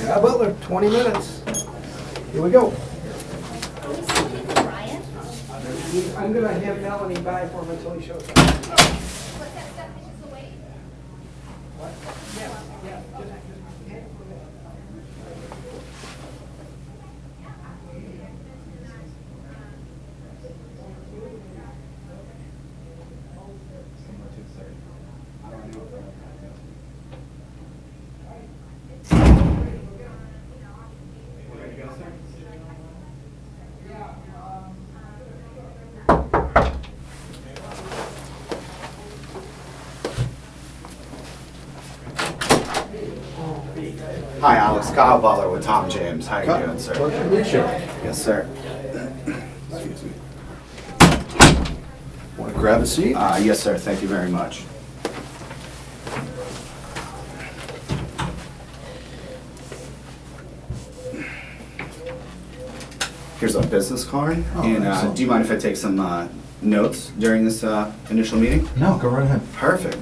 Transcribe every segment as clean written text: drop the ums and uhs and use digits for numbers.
Yeah, Butler, 20 minutes. Here we go. I'm gonna have Melanie by for him until he shows up. Hi, Alex. Kyle Butler with Tom James. How you doing, sir? Pleasure to meet you. Yes, sir. Excuse me. Want to grab a seat? Yes, sir. Thank you very much. Here's a business card. And excellent. do you mind if I take some notes during this initial meeting? No, go right ahead. Perfect.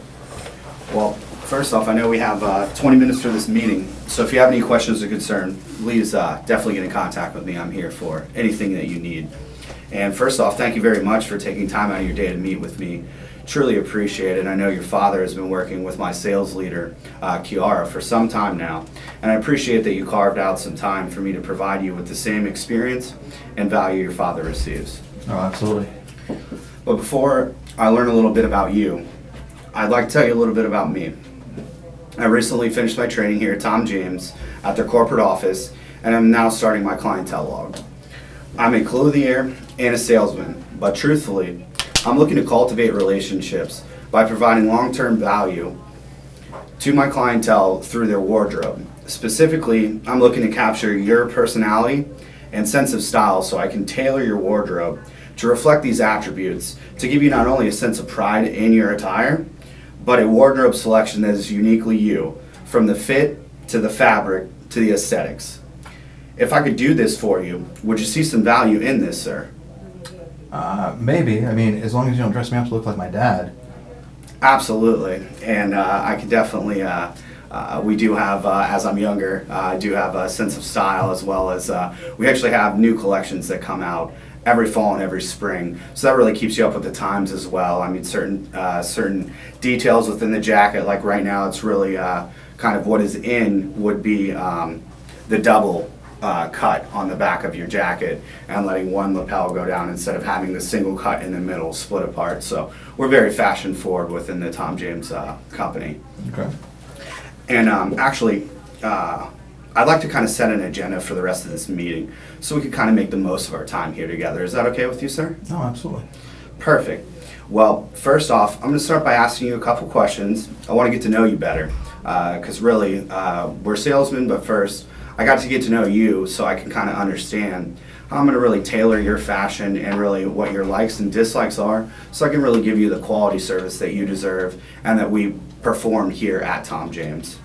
Well, first off, I know we have 20 minutes for this meeting, so if you have any questions or concern, please definitely get in contact with me. I'm here for anything that you need. And first off, thank you very much for taking time out of your day to meet with me. Truly appreciate it. I know your father has been working with my sales leader, Kiara, for some time now, and I appreciate that you carved out some time for me to provide you with the same experience and value your father receives. Oh, absolutely. But before I learn a little bit about you, I'd like to tell you a little bit about me. I recently finished my training here at Tom James at their corporate office, and I'm now starting my clientele log. I'm a clothier and a salesman, but truthfully, I'm looking to cultivate relationships by providing long-term value to my clientele through their wardrobe. Specifically, I'm looking to capture your personality and sense of style so I can tailor your wardrobe to reflect these attributes to give you not only a sense of pride in your attire, but a wardrobe selection that is uniquely you, from the fit to the fabric to the aesthetics. If I could do this for you, would you see some value in this, sir? Maybe. I mean, as long as you don't dress me up to look like my dad. Absolutely, and I can definitely, we do have, as I'm younger, I do have a sense of style, as well as we actually have new collections that come out every fall and every spring, so that really keeps you up with the times as well. I mean, certain details within the jacket, like right now, it's really kind of what is in would be the double cut on the back of your jacket and letting one lapel go down instead of having the single cut in the middle split apart. So we're very fashion forward within the Tom James company. Okay. And actually, I'd like to kind of set an agenda for the rest of this meeting so we can kind of make the most of our time here together. Is that okay with you, sir? No, absolutely. Perfect. Well, first off, I'm going to start by asking you a couple questions. I want to get to know you better because really, we're salesmen, but first, I got to get to know you so I can kind of understand how I'm going to really tailor your fashion and really what your likes and dislikes are so I can really give you the quality service that you deserve and that we perform here at Tom James.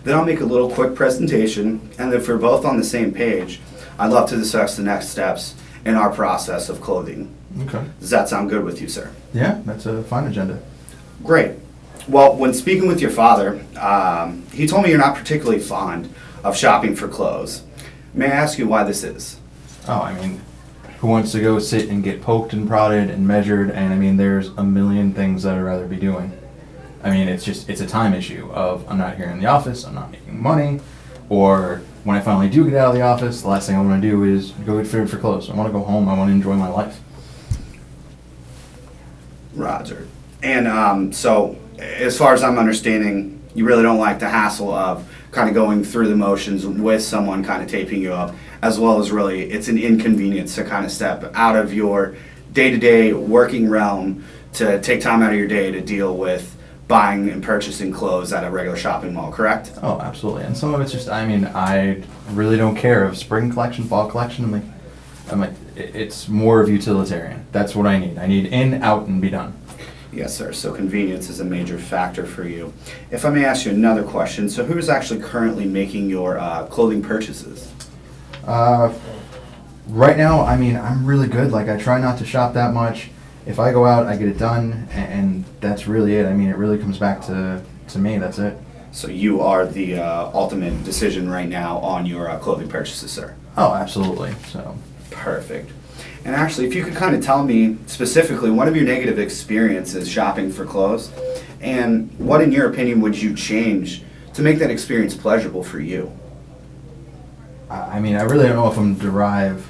Then I'll make a little quick presentation, and if we're both on the same page, I'd love to discuss the next steps in our process of clothing. Okay. Does that sound good with you, sir? Yeah, that's a fine agenda. Great. Well, when speaking with your father, he told me you're not particularly fond of shopping for clothes. May I ask you why this is? Oh, I mean, who wants to go sit and get poked and prodded and measured? And I mean, there's a million things that I'd rather be doing. I mean, it's a time issue of I'm not here in the office, I'm not making money, or when I finally do get out of the office, the last thing I want to do is go get fitted for clothes. I want to go home, I want to enjoy my life. Roger. And so, as far as I'm understanding, you really don't like the hassle of kind of going through the motions with someone kind of taping you up, as well as really it's an inconvenience to kind of step out of your day-to-day working realm to take time out of your day to deal with buying and purchasing clothes at a regular shopping mall, correct? Oh, absolutely. And some of it's just, I mean, I really don't care if spring collection, fall collection. I'm like, it's more of utilitarian. That's what I need. I need in, out, and be done. Yes, sir. So convenience is a major factor for you. If I may ask you another question, so who is actually currently making your clothing purchases? Right now, I mean, I'm really good. Like, I try not to shop that much. If I go out, I get it done, and that's really it. I mean, it really comes back to me. That's it. So you are the ultimate decision right now on your clothing purchases, sir. Oh, absolutely. So, Perfect. And actually, if you could kind of tell me specifically one of your negative experiences shopping for clothes, and what, in your opinion, would you change to make that experience pleasurable for you? I mean, I really don't know if I'm derive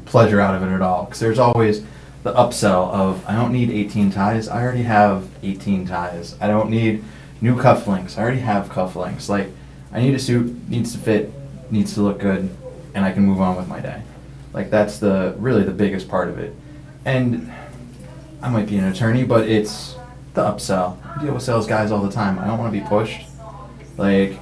pleasure out of it at all, because there's always the upsell of, I don't need 18 ties, I already have 18 ties. I don't need new cufflinks, I already have cufflinks. Like, I need a suit, needs to fit, needs to look good, and I can move on with my day. Like, that's really the biggest part of it. And I might be an attorney, but it's the upsell. I deal with sales guys all the time. I don't want to be pushed. Like,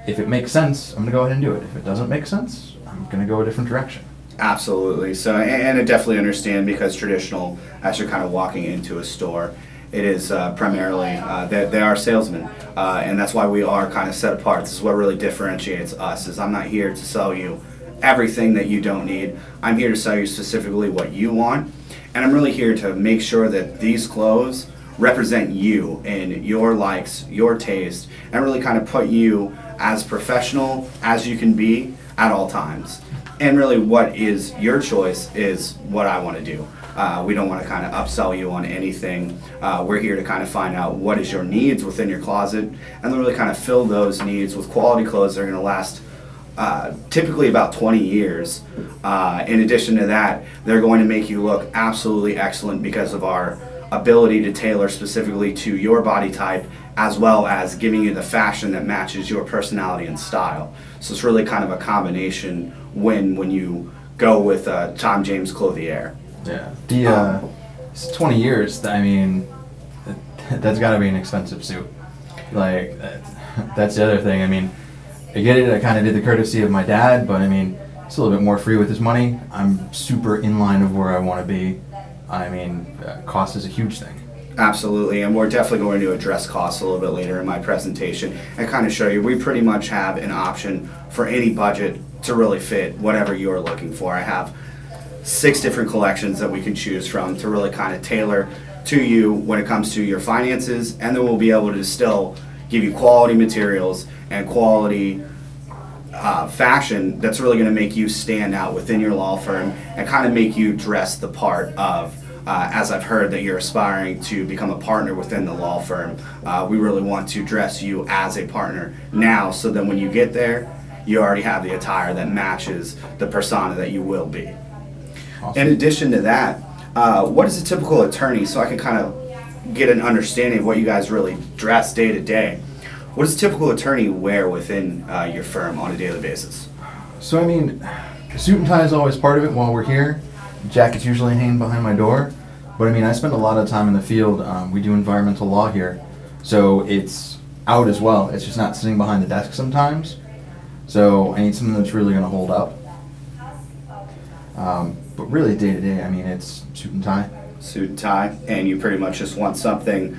if it makes sense, I'm going to go ahead and do it. If it doesn't make sense, I'm going to go a different direction. Absolutely. So, and I definitely understand, because traditional, as you're kind of walking into a store, it is primarily, they are salesmen, and that's why we are kind of set apart. This is what really differentiates us, is I'm not here to sell you everything that you don't need. I'm here to sell you specifically what you want, and I'm really here to make sure that these clothes represent you and your likes, your taste, and really kind of put you as professional as you can be at all times. And really what is your choice is what I want to do. We don't want to kind of upsell you on anything. We're here to kind of find out what is your needs within your closet, and then really kind of fill those needs with quality clothes that are going to last typically about 20 years. In addition to that, they're going to make you look absolutely excellent because of our ability to tailor specifically to your body type, as well as giving you the fashion that matches your personality and style. So it's really kind of a combination when you go with Tom James Clothier. Yeah. It's 20 years. I mean, that's got to be an expensive suit. Like, that's the other thing. I mean, I get it. I kind of did the courtesy of my dad, but I mean, it's a little bit more free with his money. I'm super in line of where I want to be. I mean, cost is a huge thing. Absolutely, and we're definitely going to address costs a little bit later in my presentation and kind of show you we pretty much have an option for any budget to really fit whatever you're looking for. I have 6 different collections that we can choose from to really kind of tailor to you when it comes to your finances, and then we'll be able to still give you quality materials and quality fashion that's really going to make you stand out within your law firm and kind of make you dress the part of, as I've heard that you're aspiring to become a partner within the law firm. We really want to dress you as a partner now, so that when you get there, you already have the attire that matches the persona that you will be. Awesome. In addition to that, what is a typical attorney, so I can kind of get an understanding of what you guys really dress day to day? What does a typical attorney wear within your firm on a daily basis? So, I mean, suit and tie is always part of it while we're here. Jacket's usually hanging behind my door. But, I mean, I spend a lot of time in the field. We do environmental law here. So it's out as well. It's just not sitting behind the desk sometimes. So I need something that's really going to hold up. But really, day to day, I mean, it's suit and tie. Suit and tie, and you pretty much just want something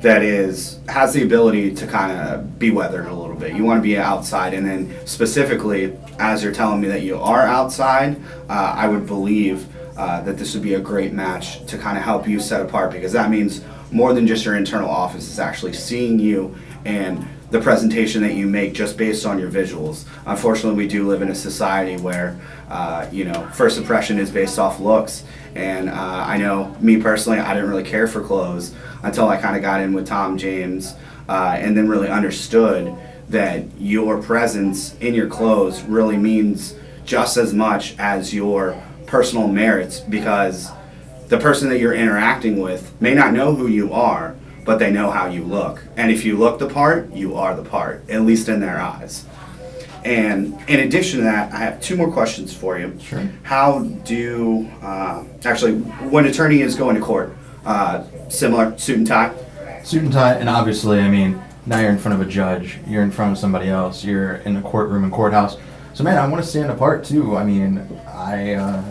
that has the ability to kind of be weathered a little bit. You want to be outside, and then specifically, as you're telling me that you are outside, I would believe that this would be a great match to kind of help you set apart, because that means more than just your internal office. It's actually seeing you and the presentation that you make just based on your visuals. Unfortunately, we do live in a society where first impression is based off looks, and I know me personally, I didn't really care for clothes until I kind of got in with Tom James, and then really understood that your presence in your clothes really means just as much as your personal merits, because the person that you're interacting with may not know who you are, but they know how you look. And if you look the part, you are the part, at least in their eyes. And in addition to that, I have 2 more questions for you. Sure. How do, actually, when an attorney is going to court, similar, suit and tie? Suit and tie, and obviously, I mean, now you're in front of a judge, you're in front of somebody else, you're in a courtroom and courthouse. So, man, I want to stand apart, too. I mean, I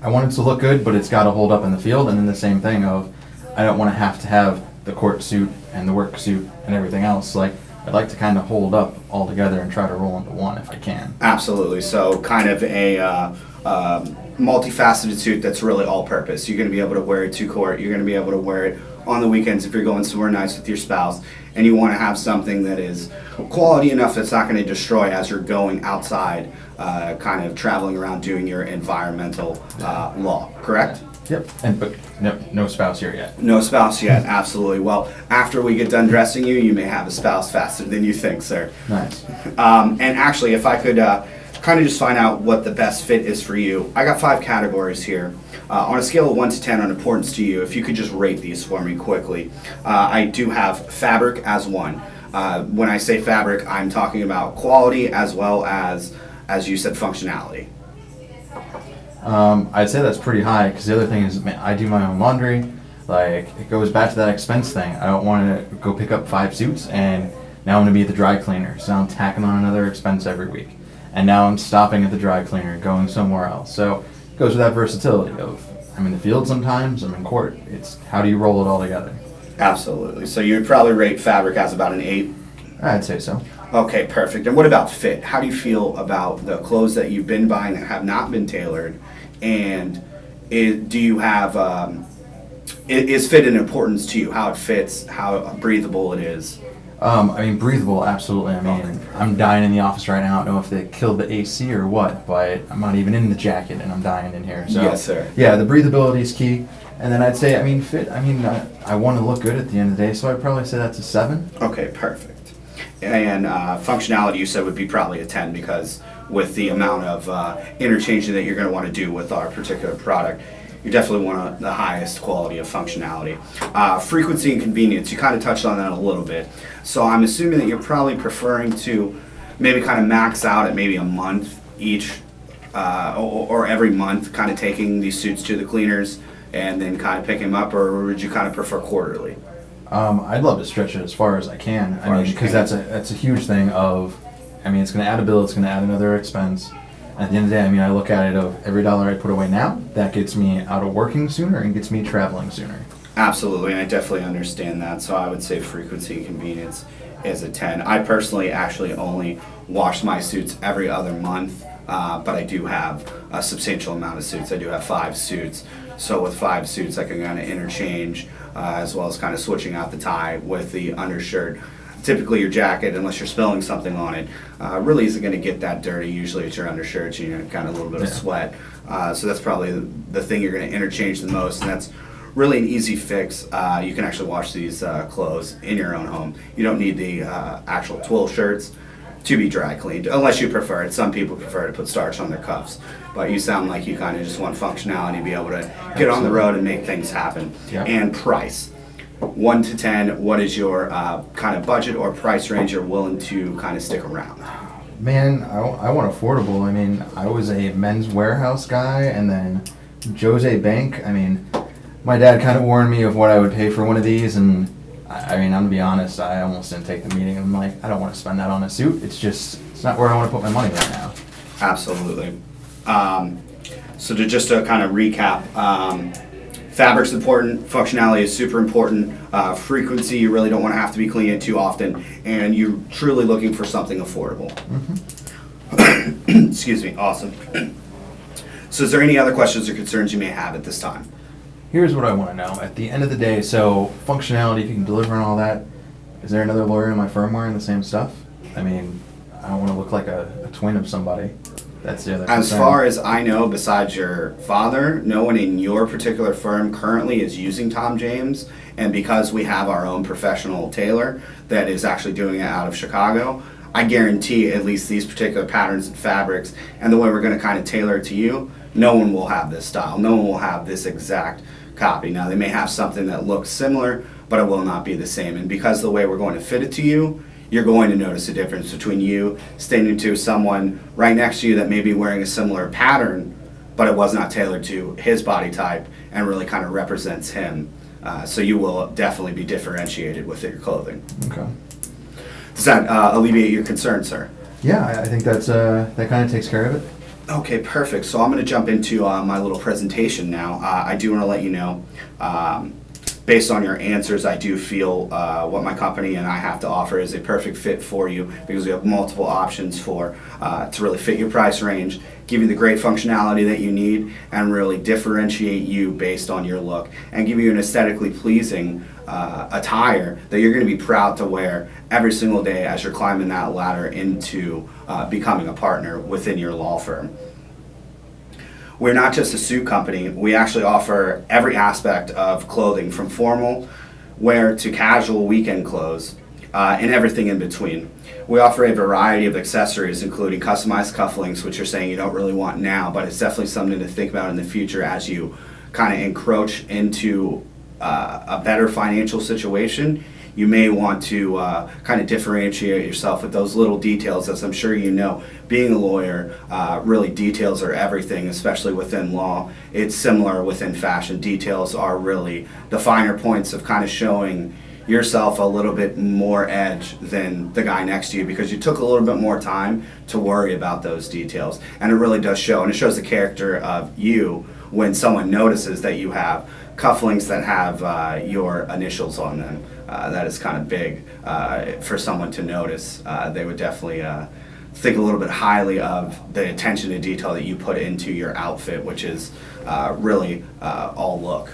want it to look good, but it's got to hold up in the field, and then the same thing of, I don't want to have the court suit and the work suit and everything else. Like, I'd like to kind of hold up all together and try to roll into one if I can. Absolutely. So kind of a multifaceted suit that's really all-purpose. You're going to be able to wear it to court. You're going to be able to wear it on the weekends if you're going somewhere nice with your spouse, and you want to have something that is quality enough that's not going to destroy as you're going outside, kind of traveling around doing your environmental law. Correct? Yep. But no spouse here yet. No spouse yet, absolutely. Well, after we get done dressing you, you may have a spouse faster than you think, sir. Nice. And actually, if I could kind of just find out what the best fit is for you, I got 5 categories here. On a scale of 1 to 10 on importance to you, if you could just rate these for me quickly. I do have fabric as 1. When I say fabric, I'm talking about quality as well as you said, functionality. I'd say that's pretty high because the other thing is, man, I do my own laundry. Like, it goes back to that expense thing. I don't want to go pick up 5 suits and now I'm going to be at the dry cleaner. So now I'm tacking on another expense every week. And now I'm stopping at the dry cleaner, going somewhere else. So it goes with that versatility of, I'm in the field sometimes, I'm in court. It's how do you roll it all together? Absolutely. So you would probably rate fabric as about an 8? I'd say so. Okay, perfect. And what about fit? How do you feel about the clothes that you've been buying that have not been tailored? And do you have, is fit an importance to you? How it fits, how breathable it is? I mean, breathable, absolutely. I mean, I'm dying in the office right now. I don't know if they killed the AC or what, but I'm not even in the jacket and I'm dying in here. So, yes, sir. Yeah, the breathability is key. And then I'd say, I mean, fit, I mean, I want to look good at the end of the day, so I'd probably say that's a 7. Okay, perfect. And functionality you said would be probably a 10 because with the amount of interchanging that you're going to want to do with our particular product, you definitely want the highest quality of functionality. Frequency and convenience, you kind of touched on that a little bit. So I'm assuming that you're probably preferring to maybe kind of max out at maybe a month each, or every month, kind of taking these suits to the cleaners and then kind of picking them up, or would you kind of prefer quarterly? I'd love to stretch it as far as I can. I mean, because that's a huge thing of, I mean, it's going to add a bill, it's going to add another expense. At the end of the day, I mean, I look at it of every dollar I put away now, that gets me out of working sooner and gets me traveling sooner. Absolutely, and I definitely understand that. So I would say frequency and convenience is a 10. I personally actually only wash my suits every other month, but I do have a substantial amount of suits. I do have 5 suits. So with 5 suits, I can kind of interchange, as well as kind of switching out the tie with the undershirt. Typically your jacket, unless you're spilling something on it, really isn't going to get that dirty. Usually it's your undershirts, you know, kind of a little bit of sweat. So that's probably the thing you're going to interchange the most, and that's really an easy fix. You can actually wash these clothes in your own home. You don't need the actual twill shirts to be dry cleaned, unless you prefer it. Some people prefer to put starch on their cuffs, but you sound like you kind of just want functionality to be able to get on the road and make things happen. Yep. And price. 1 to 10, what is your kind of budget or price range you're willing to kind of stick around? Man, I want affordable. I mean, I was a Men's Warehouse guy, and then Jose Bank. I mean, my dad kind of warned me of what I would pay for one of these, and I mean, I'm gonna be honest, I almost didn't take the meeting. I'm like, I don't want to spend that on a suit. It's not where I want to put my money right now. Absolutely. So just to kind of recap, fabric's important, functionality is super important, frequency, you really don't want to have to be cleaning it too often, and you're truly looking for something affordable. Excuse me, awesome. So is there any other questions or concerns you may have at this time? Here's what I want to know. At the end of the day, so functionality, if you can deliver on all that, is there another lawyer in my firm wearing the same stuff? I mean, I don't want to look like a twin of somebody. That's the other As concern. far as I know, besides your father, no one in your particular firm currently is using Tom James. And because we have our own professional tailor that is actually doing it out of Chicago, I guarantee at least these particular patterns and fabrics and the way we're going to kind of tailor it to you, no one will have this style. No one will have this exact copy. Now, they may have something that looks similar, but it will not be the same. And because of the way we're going to fit it to you, you're going to notice a difference between you standing to someone right next to you that may be wearing a similar pattern, but it was not tailored to his body type and really kind of represents him. So you will definitely be differentiated with your clothing. Okay. Does that alleviate your concern, sir? Yeah, I think that's that kind of takes care of it. Okay, perfect. So I'm going to jump into my little presentation now. I do want to let you know based on your answers, I do feel what my company and I have to offer is a perfect fit for you, because we have multiple options for to really fit your price range, give you the great functionality that you need, and really differentiate you based on your look, and give you an aesthetically pleasing attire that you're going to be proud to wear every single day as you're climbing that ladder into becoming a partner within your law firm. We're not just a suit company. We actually offer every aspect of clothing, from formal wear to casual weekend clothes, and everything in between. We offer a variety of accessories, including customized cufflinks, which you're saying you don't really want now, but it's definitely something to think about in the future as you kind of encroach into a better financial situation. You may want to kind of differentiate yourself with those little details, as I'm sure you know. Being a lawyer, really details are everything, especially within law. It's similar within fashion. Details are really the finer points of kind of showing yourself a little bit more edge than the guy next to you, because you took a little bit more time to worry about those details. And it really does show, and it shows the character of you when someone notices that you have cufflinks that have your initials on them. That is kind of big for someone to notice. They would definitely think a little bit highly of the attention to detail that you put into your outfit, which is really all look.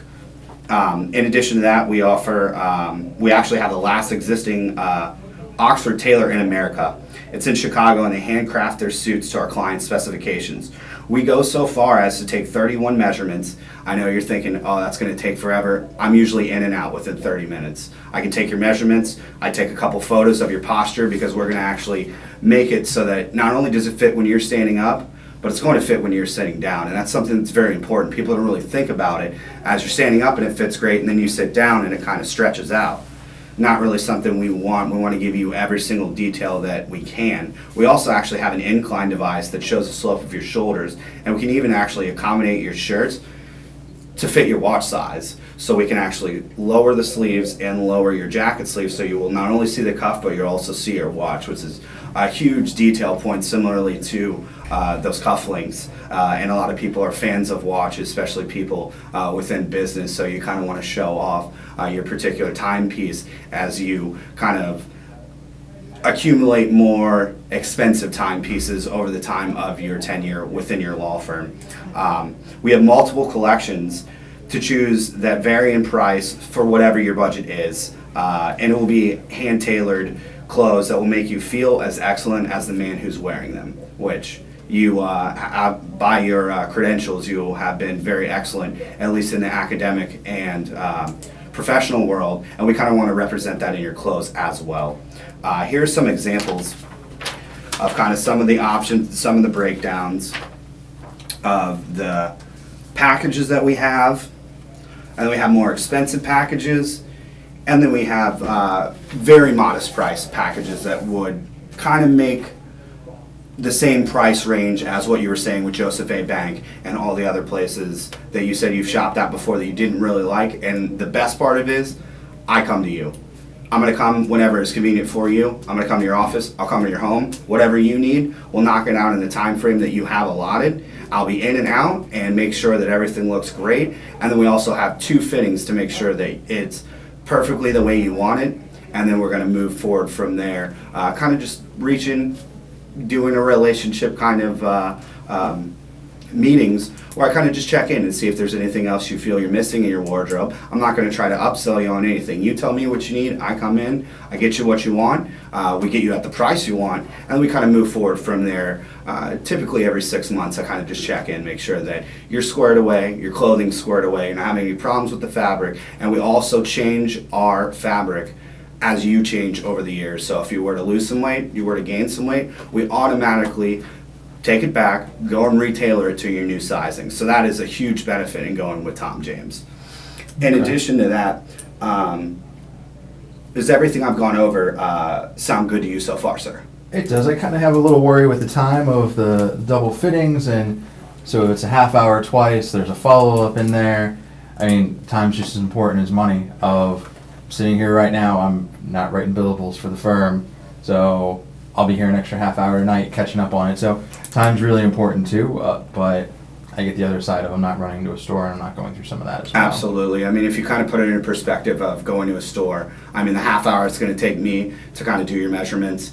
In addition to that, we offer, we actually have the last existing Oxford tailor in America. It's in Chicago, and they handcraft their suits to our clients' specifications. We go so far as to take 31 measurements. I know you're thinking, oh, that's going to take forever. I'm usually in and out within 30 minutes. I can take your measurements. I take a couple photos of your posture, because we're going to actually make it so that not only does it fit when you're standing up, but it's going to fit when you're sitting down. And that's something that's very important. People don't really think about it. As you're standing up and it fits great, and then you sit down and it kind of stretches out. Not really something we want. We want to give you every single detail that we can. We also actually have an incline device that shows the slope of your shoulders, and we can even actually accommodate your shirts to fit your watch size. So we can actually lower the sleeves and lower your jacket sleeves, so you will not only see the cuff, but you'll also see your watch, which is a huge detail point, similarly to those cufflinks. And a lot of people are fans of watches, especially people within business, so you kind of want to show off your particular timepiece as you kind of accumulate more expensive timepieces over the time of your tenure within your law firm. We have multiple collections to choose that vary in price for whatever your budget is, and it will be hand-tailored clothes that will make you feel as excellent as the man who's wearing them, which you, by your credentials, you have been very excellent, at least in the academic and professional world, and we kind of want to represent that in your clothes as well. Here's some examples of kind of some of the options, some of the breakdowns of the packages that we have. And then we have more expensive packages, and then we have very modest price packages that would kind of make the same price range as what you were saying with Joseph A. Bank and all the other places that you said you've shopped at before that you didn't really like. And the best part of it is, I come to you. I'm going to come whenever it's convenient for you. I'm going to come to your office. I'll come to your home. Whatever you need, we'll knock it out in the time frame that you have allotted. I'll be in and out and make sure that everything looks great. And then we also have 2 fittings to make sure that it's perfectly the way you want it. And then we're going to move forward from there. Kind of just reaching, doing a relationship kind of meetings where I kind of just check in and see if there's anything else you feel you're missing in your wardrobe. I'm not going to try to upsell you on anything. You tell me what you need, I come in, I get you what you want, we get you at the price you want, and we kind of move forward from there. Typically every 6 months I kind of just check in, make sure that you're squared away, your clothing's squared away, you're not having any problems with the fabric, and we also change our fabric as you change over the years. So if you were to lose some weight, you were to gain some weight, we automatically take it back, go and retailor it to your new sizing. So that is a huge benefit in going with Tom James. In addition to that, does everything I've gone over sound good to you so far, sir? It does. I kind of have a little worry with the time of the double fittings, and so it's a half hour twice, there's a follow-up in there. I mean, time's just as important as money. Of sitting here right now, I'm not writing billables for the firm, so I'll be here an extra half hour tonight catching up on it. So time's really important too, but I get the other side of I'm not running to a store and I'm not going through some of that as well. Absolutely. I mean, if you kind of put it in perspective of going to a store, I mean, the half hour it's going to take me to kind of do your measurements,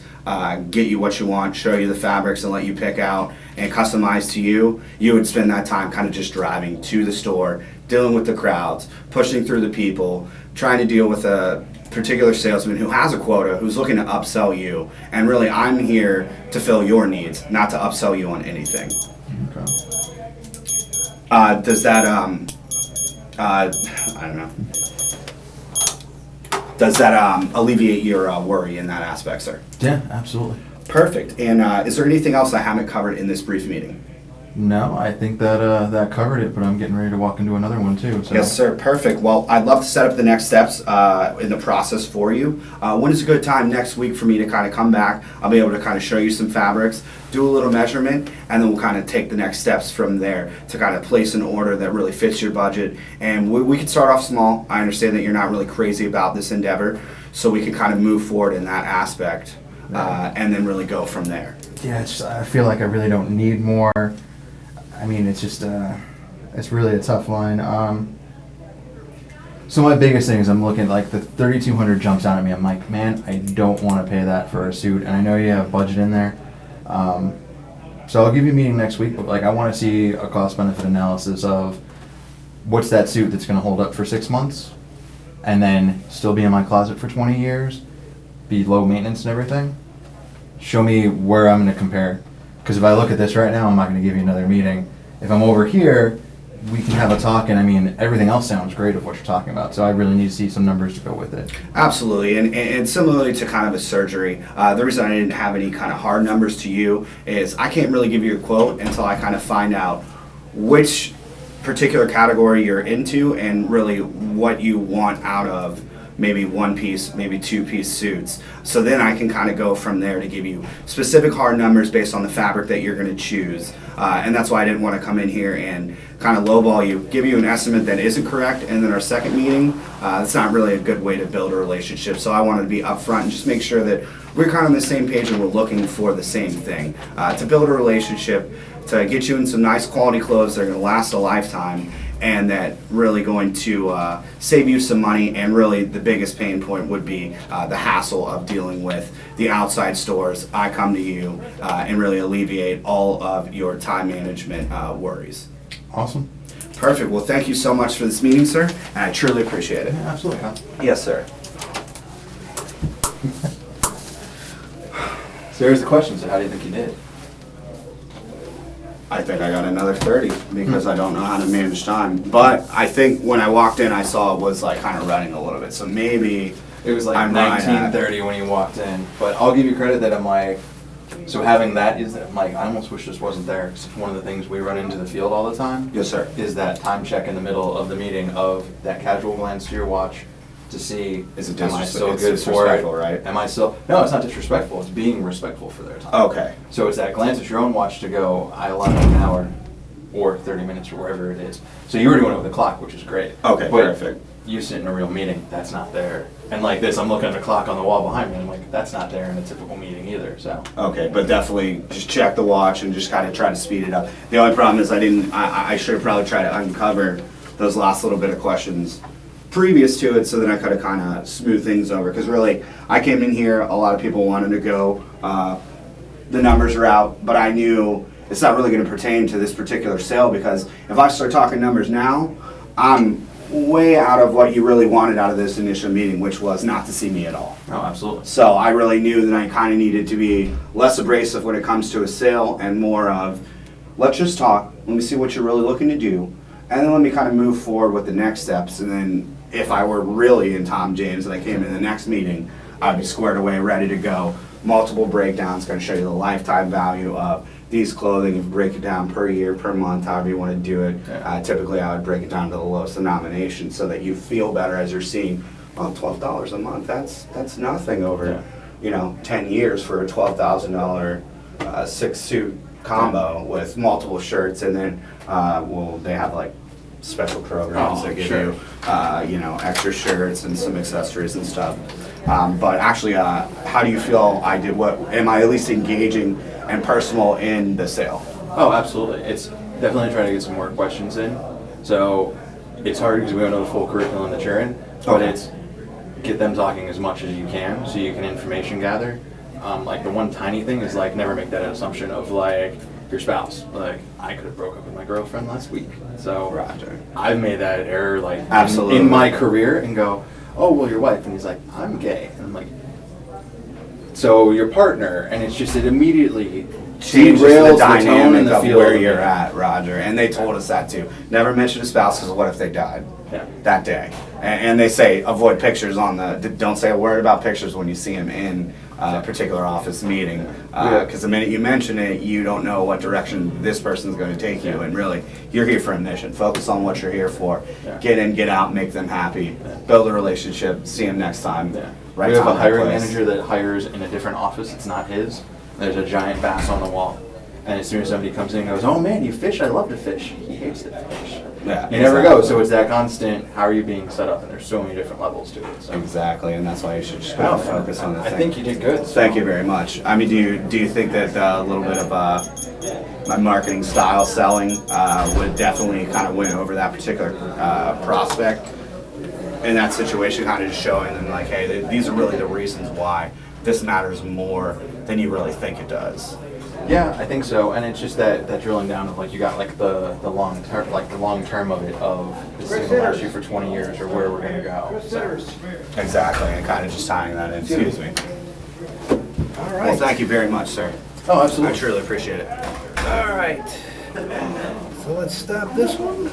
get you what you want, show you the fabrics and let you pick out and customize to you, you would spend that time kind of just driving to the store, dealing with the crowds, pushing through the people, trying to deal with a particular salesman who has a quota, who's looking to upsell you. And really, I'm here to fill your needs, not to upsell you on anything. Okay. Does that, I don't know. Does that alleviate your worry in that aspect, sir? Yeah, absolutely. Perfect. And is there anything else I haven't covered in this brief meeting? No, I think that that covered it, but I'm getting ready to walk into another one too. So. Yes, sir. Perfect. Well, I'd love to set up the next steps in the process for you. When is a good time next week for me to kind of come back? I'll be able to kind of show you some fabrics, do a little measurement, and then we'll kind of take the next steps from there to kind of place an order that really fits your budget. And we can start off small. I understand that you're not really crazy about this endeavor, so we can kind of move forward in that aspect and then really go from there. Yeah, I feel like I really don't need more. I mean, it's just, it's really a tough line. So my biggest thing is I'm looking, like, the 3,200 jumps out at me. I'm like, man, I don't want to pay that for a suit. And I know you have budget in there. So I'll give you a meeting next week, but, like, I want to see a cost-benefit analysis of what's that suit that's going to hold up for 6 months and then still be in my closet for 20 years, be low maintenance and everything. Show me where I'm going to compare. Because if I look at this right now, I'm not going to give you another meeting. If I'm over here, we can have a talk, and I mean, everything else sounds great of what you're talking about. So I really need to see some numbers to go with it. Absolutely, and similarly to kind of a surgery, the reason I didn't have any kind of hard numbers to you is I can't really give you a quote until I kind of find out which particular category you're into and really what you want out of maybe one piece, maybe two-piece suits. So then I can kind of go from there to give you specific hard numbers based on the fabric that you're going to choose. And that's why I didn't want to come in here and kind of lowball you, give you an estimate that isn't correct, and then our second meeting, it's not really a good way to build a relationship. So I wanted to be upfront and just make sure that we're kind of on the same page and we're looking for the same thing. To build a relationship, to get you in some nice quality clothes that are going to last a lifetime, and that really going to save you some money. And really the biggest pain point would be the hassle of dealing with the outside stores. I come to you and really alleviate all of your time management worries. Awesome. Perfect. Well, thank you so much for this meeting, sir, and I truly appreciate it. Yeah, absolutely. Huh? Yes, sir. So here's the question. So how do you think you did? I think I got another 30 because I don't know how to manage time. But I think when I walked in, I saw it was like kind of running a little bit. So maybe It was like I'm right at- 19:30 when you walked in. But I'll give you credit that I'm like, so having that is that, like, I almost wish this wasn't there. 'Cause one of the things we run into the field all the time Yes, sir. is that time check in the middle of the meeting of that casual glance to your watch to see, Is it am I still it's good for it? disrespectful, right? Am I still, no, it's not disrespectful, it's being respectful for their time. Okay. So it's that glance at your own watch to go, I allotted an hour or 30 minutes or wherever it is. So you were doing it with the clock, which is great. Okay, But perfect. you sit in a real meeting, that's not there. And like this, I'm looking at the clock on the wall behind me, and I'm like, that's not there in a typical meeting either, so. Okay, but definitely just check the watch and just kind of try to speed it up. The only problem is I should have probably tried to uncover those last little bit of questions previous to it, so then I could have kind of smoothed things over. Because really, I came in here, a lot of people wanted to go the numbers are out, but I knew it's not really going to pertain to this particular sale, because if I start talking numbers now, I'm way out of what you really wanted out of this initial meeting, which was not to see me at all. Oh, absolutely. So I really knew that I kind of needed to be less abrasive when it comes to a sale and more of, let's just talk, let me see what you're really looking to do, and then let me kind of move forward with the next steps. And then if I were really in Tom James and I came in the next meeting, I'd be squared away, ready to go. Multiple breakdowns, going to show you the lifetime value of these clothing. If you break it down per year, per month, however you want to do it. Yeah. Typically I would break it down to the lowest denomination so that you feel better as you're seeing, well, $12 a month, that's nothing over, Yeah. 10 years for a $12,000 six-suit combo with multiple shirts. And then, they have like special programs that give sure. you, extra shirts and some accessories and stuff. But actually, how do you feel am I at least engaging and personal in the sale? Oh, absolutely. Definitely try to get some more questions in. So it's hard because we don't know the full curriculum that you're in, but Okay. it's get them talking as much as you can so you can information gather. Like the one tiny thing is like never make that assumption of like your spouse. Like I could have broke up with my girlfriend last week. So Roger. I've made that error like Absolutely. in my career and go, oh well your wife, and he's like, I'm gay. And I'm like, so your partner, and it's just it immediately Changes the derails tone dynamic and the of feel where of you're it. at, Roger. And they told us that too. Never mention a spouse because what if they died Yeah. that day? And they say avoid pictures on don't say a word about pictures when you see them in a particular office meeting. Because the minute you mention it, you don't know what direction this person's going to take you. And really, you're here for a mission. Focus on what you're here for. Yeah. Get in, get out, make them happy. Build a relationship. See them next time. Yeah. Right We have time, a right hiring place. manager that hires in a different office. It's not his. There's a giant bass on the wall. And as soon as somebody comes in and goes, oh man, you fish, I love to fish. He hates to fish. Yeah, You never exactly. go. So it's that constant, how are you being set up? And there's so many different levels to it. So. Exactly, and that's why you should just kind of focus on the I thing. think you did good. So. Thank you very much. I mean, do you think that a little bit of my marketing style selling would definitely kind of win over that particular prospect in that situation, kind of just showing them like, hey, these are really the reasons why this matters more than you really think it does. Yeah, I think so, and it's just that drilling down of like you got like the long term, like the long term of it of this is gonna last you for 20 years or where we're gonna go. So. Exactly, and kind of just tying that in. Excuse me. All Well, right. thank you very much, sir. Oh, I absolutely. truly appreciate it. All right. So let's stop this one.